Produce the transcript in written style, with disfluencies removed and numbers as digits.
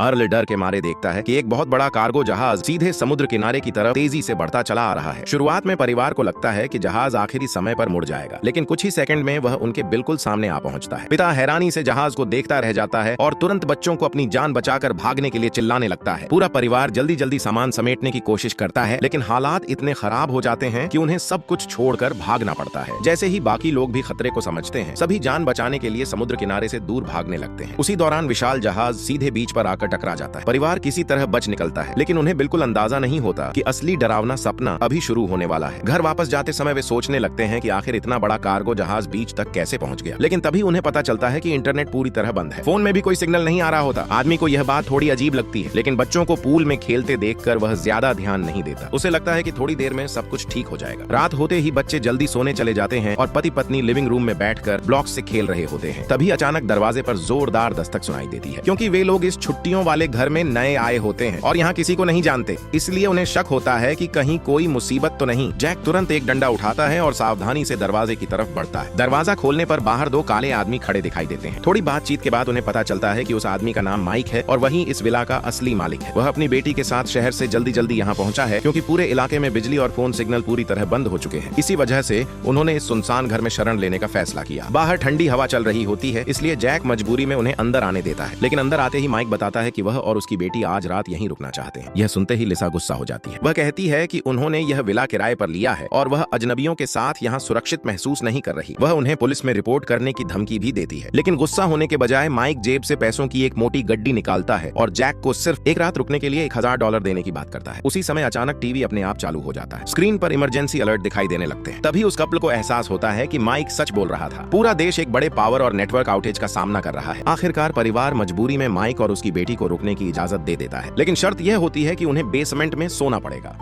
Earl डर के मारे देखता है कि एक बहुत बड़ा कार्गो जहाज सीधे समुद्र किनारे की तरफ तेजी से बढ़ता चला आ रहा है। शुरुआत में परिवार को लगता है कि जहाज आखिरी समय पर मुड़ जाएगा, लेकिन कुछ ही सेकंड में वह उनके बिल्कुल सामने आ पहुंचता है। पिता हैरानी से जहाज को देखता रह जाता है और तुरंत बच्चों को अपनी जान बचाकर भागने के लिए चिल्लाने लगता है। पूरा परिवार जल्दी जल्दी सामान समेटने की कोशिश करता है, लेकिन हालात इतने खराब हो जाते हैं कि उन्हें सब कुछ छोड़कर भागना पड़ता है। जैसे ही बाकी लोग भी खतरे को समझते हैं, सभी जान बचाने के लिए समुद्र किनारे से दूर भागने लगते हैं। उसी दौरान विशाल जहाज सीधे बीच पर आकर टकरा जाता है। परिवार किसी तरह बच निकलता है, लेकिन उन्हें बिल्कुल अंदाजा नहीं होता कि असली डरावना सपना अभी शुरू होने वाला है। घर वापस जाते समय वे सोचने लगते हैं कि आखिर इतना बड़ा कार्गो जहाज बीच तक कैसे पहुंच गया, लेकिन तभी उन्हें पता चलता है कि इंटरनेट पूरी तरह बंद है। फोन में भी कोई सिग्नल नहीं आ रहा होता। आदमी को यह बात थोड़ी अजीब लगती है, लेकिन बच्चों को पूल में खेलते देखकर वह ज्यादा ध्यान नहीं देता। उसे लगता है कि थोड़ी देर में सब कुछ ठीक हो जाएगा। रात होते ही बच्चे जल्दी सोने चले जाते हैं और पति पत्नी लिविंग रूम में बैठकर ब्लॉक्स से खेल रहे होते हैं। तभी अचानक दरवाजे पर जोरदार दस्तक सुनाई देती है। क्योंकि वे लोग इस छुट्टियों वाले घर में नए आए होते हैं और यहाँ किसी को नहीं जानते, इसलिए उन्हें शक होता है कि कहीं कोई मुसीबत तो नहीं। जैक तुरंत एक डंडा उठाता है और सावधानी से दरवाजे की तरफ बढ़ता है। दरवाजा खोलने पर बाहर दो काले आदमी खड़े दिखाई देते हैं। थोड़ी बातचीत के बाद उन्हें पता चलता है कि उस आदमी का नाम माइक है और वही इस विला का असली मालिक है। वह अपनी बेटी के साथ शहर से जल्दी जल्दी यहाँ पहुंचा है, क्योंकि पूरे इलाके में बिजली और फोन सिग्नल पूरी तरह बंद हो चुके हैं। इसी वजह से उन्होंने इस सुनसान घर में शरण लेने का फैसला किया। बाहर ठंडी हवा चल रही होती है, इसलिए जैक मजबूरी में उन्हें अंदर आने देता है। लेकिन अंदर आते ही माइक बताता है कि वह और उसकी बेटी आज रात यहीं रुकना चाहते हैं। यह सुनते ही लिसा गुस्सा हो जाती है। वह कहती है कि उन्होंने यह विला किराए पर लिया है और वह अजनबियों के साथ यहाँ सुरक्षित महसूस नहीं कर रही। वह उन्हें पुलिस में रिपोर्ट करने की धमकी भी देती है। लेकिन गुस्सा होने के बजाय माइक जेब से पैसों की एक मोटी गड्डी निकालता है और जैक को सिर्फ एक रात रुकने के लिए $1000 देने की बात करता है। उसी समय अचानक टीवी अपने आप चालू हो जाता है। स्क्रीन पर इमरजेंसी अलर्ट दिखाई देने लगते हैं। तभी उस कपल को एहसास होता है कि माइक सच बोल रहा था। पूरा देश एक बड़े पावर और नेटवर्क आउटेज का सामना कर रहा है। आखिरकार परिवार मजबूरी में माइक और उसकी बेटी को रुकने की इजाजत दे देता है, लेकिन शर्त यह होती है कि उन्हें बेसमेंट में सोना पड़ेगा।